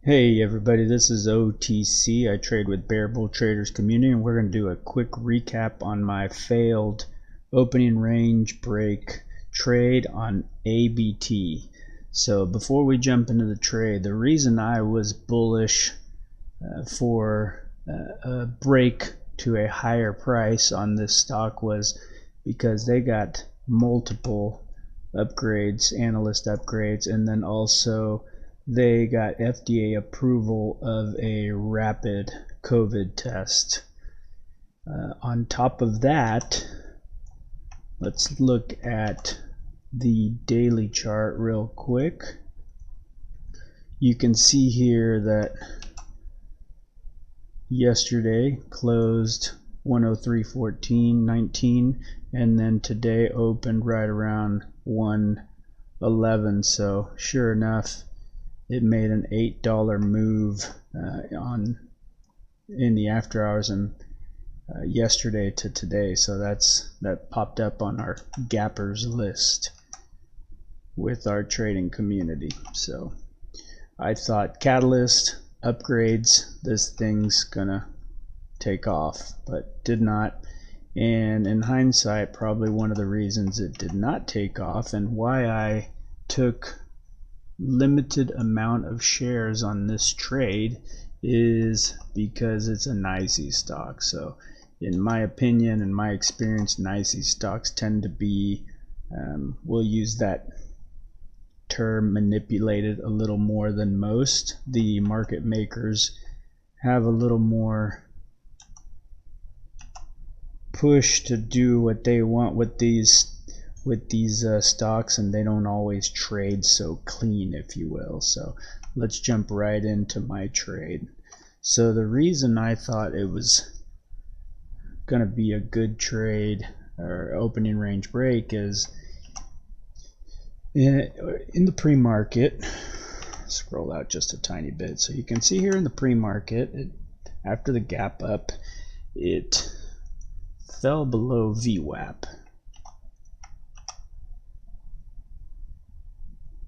Hey everybody, this is OTC. I trade with Bear Bull Traders Community, and we're going to do a quick recap on my failed opening range break trade on ABT. So before we jump into the trade, the reason I was bullish for a break to a higher price on this stock was because they got multiple upgrades, analyst upgrades, and then also they got FDA approval of a rapid COVID test. On top of that, let's look at the daily chart real quick. You can see here that yesterday closed 103.14.19, and then today opened right around 111. So sure enough, it made an $8 move in the after hours and yesterday to today. So that popped up on our gappers list with our trading community. So I thought catalyst upgrades, this thing's gonna take off, but did not. And in hindsight, probably one of the reasons it did not take off and why I took limited amount of shares on this trade is because it's a NYSE stock. So in my opinion and my experience, NYSE stocks tend to be, we'll use that term, manipulated a little more than most. The market makers have a little more push to do what they want with these stocks, and they don't always trade so clean, if you will. So let's jump right into my trade. So the reason I thought it was gonna be a good trade or opening range break is in the pre-market. Scroll out just a tiny bit so you can see here in the pre-market, after the gap up, it fell below VWAP,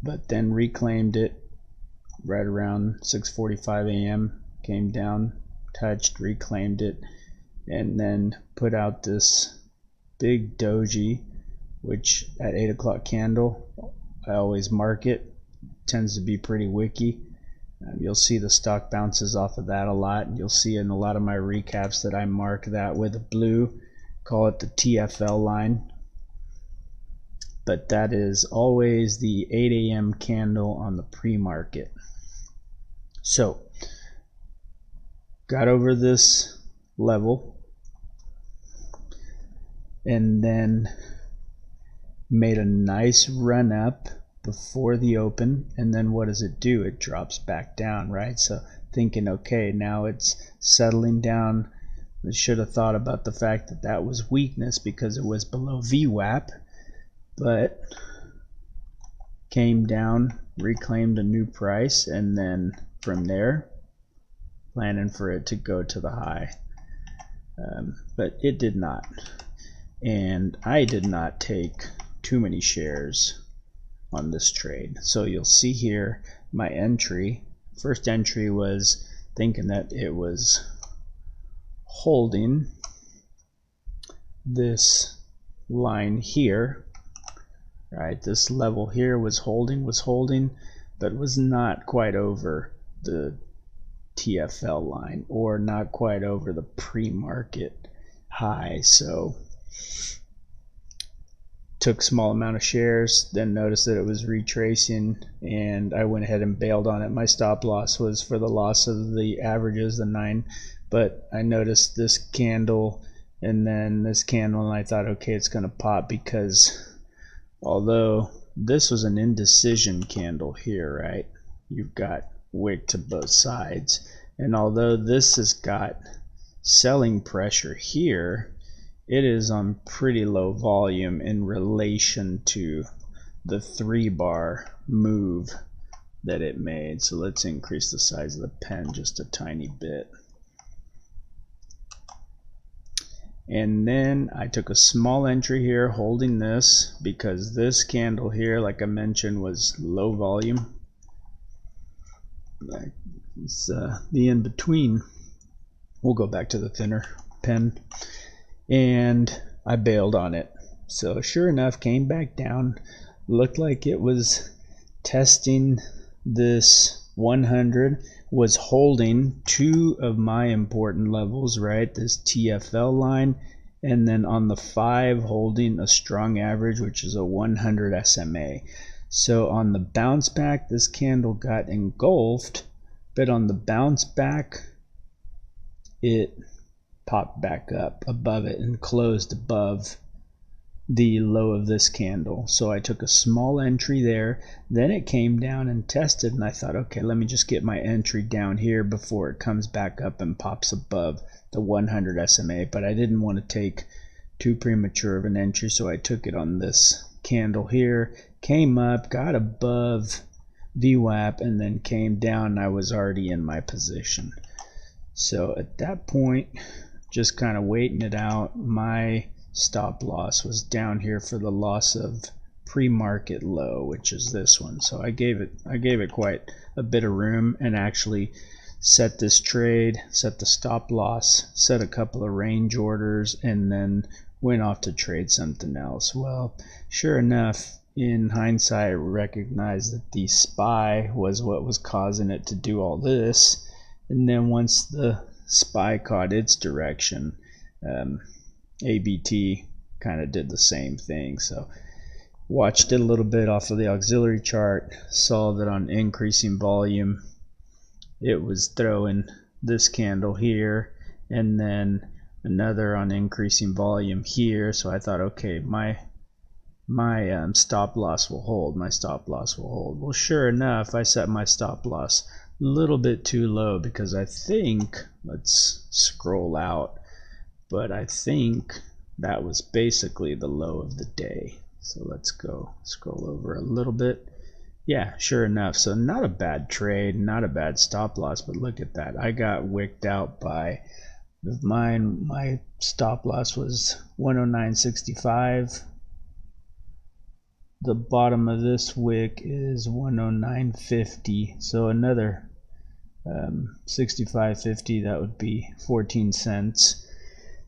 but then reclaimed it right around 6:45 a.m. came down, touched, reclaimed it, and then put out this big doji, which at 8 o'clock candle, I always mark it, tends to be pretty wicky. You'll see the stock bounces off of that a lot, and you'll see in a lot of my recaps that I mark that with a blue, call it the TFL line. But that is always the 8 a.m. candle on the pre-market. So got over this level and then made a nice run up before the open, and then what does it do? It drops back down, right? So thinking, okay, now it's settling down. I should have thought about the fact that that was weakness because it was below VWAP, but came down, reclaimed a new price, and then from there planning for it to go to the high, but it did not, and I did not take too many shares on this trade. So you'll see here my entry, first entry was thinking that it was holding this line here, right? This level here was holding, but was not quite over the TFL line or not quite over the pre-market high. So took small amount of shares, then noticed that it was retracing, and I went ahead and bailed on it. My stop loss was for the loss of the averages, the 9, but I noticed this candle and then this candle, and I thought, okay, it's going to pop, because although this was an indecision candle here, right? You've got wick to both sides, and although this has got selling pressure here, it is on pretty low volume in relation to the 3-bar move that it made. So let's increase the size of the pen just a tiny bit. And then I took a small entry here holding this because this candle here, like I mentioned, was low volume. it's the in between. We'll go back to the thinner pen, and I bailed on it. So sure enough, came back down, looked like it was testing this 100, was holding two of my important levels, right? This TFL line, and then on the 5 holding a strong average, which is a 100 SMA. So on the bounce back, this candle got engulfed, but on the bounce back, it popped back up above it and closed above the low of this candle. So I took a small entry there, then it came down and tested, and I thought, okay, let me just get my entry down here before it comes back up and pops above the 100 SMA. But I didn't want to take too premature of an entry, so I took it on this candle here, came up, got above VWAP, and then came down, and I was already in my position. So at that point, just kind of waiting it out. My stop loss was down here for the loss of pre-market low, which is this one. So I gave it quite a bit of room, and actually set this trade, set the stop loss, set a couple of range orders, and then went off to trade something else. Well, sure enough, in hindsight, I recognized that the SPY was what was causing it to do all this. And then once the SPY caught its direction, ABT kind of did the same thing. So watched it a little bit off of the auxiliary chart, saw that on increasing volume, it was throwing this candle here, and then another on increasing volume here. So I thought, okay, my stop loss will hold. My stop loss will hold. Well, sure enough, I set my stop loss a little bit too low, because I think, let's scroll out, but I think that was basically the low of the day. So let's go scroll over a little bit. Yeah, sure enough. So not a bad trade, not a bad stop loss, but look at that. I got wicked out by mine. My stop loss was 109.65. The bottom of this wick is 109.50, so another 65.50, that would be 14 cents.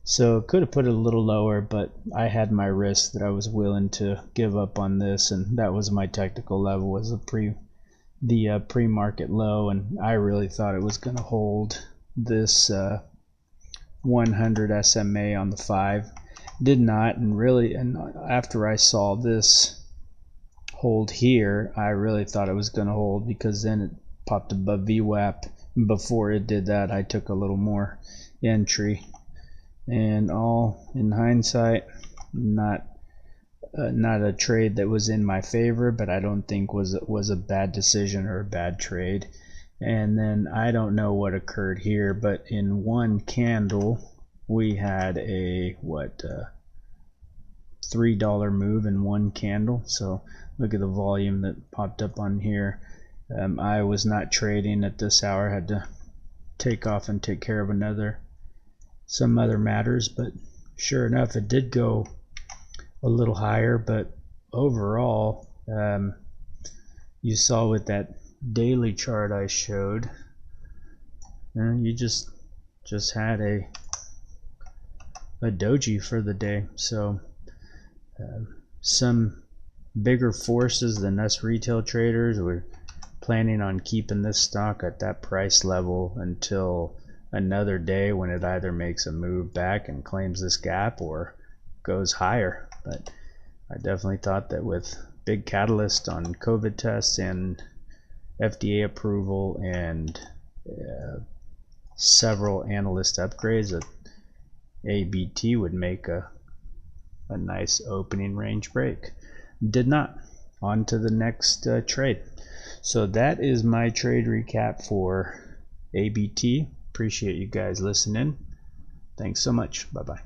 So could have put it a little lower, but I had my risk that I was willing to give up on this, and that was my technical level, was the pre-market low, and I really thought it was going to hold this 100 SMA on the 5. Did not, and after I saw this hold here, I really thought it was going to hold, because then it popped above VWAP. Before it did that, I took a little more entry, and all in hindsight, not a trade that was in my favor, but I don't think was a bad decision or a bad trade. And then I don't know what occurred here, but in one candle we had a $3 move in one candle. So look at the volume that popped up on here. I was not trading at this hour, had to take off and take care of some other matters, but sure enough, it did go a little higher. But overall, you saw with that daily chart I showed, you just had a doji for the day. So some bigger forces than us retail traders were planning on keeping this stock at that price level until another day, when it either makes a move back and claims this gap or goes higher. But I definitely thought that with big catalyst on COVID tests and FDA approval and several analyst upgrades, that ABT would make a nice opening range break. Did not. On to the next trade. So that is my trade recap for ABT. Appreciate you guys listening. Thanks so much. Bye bye.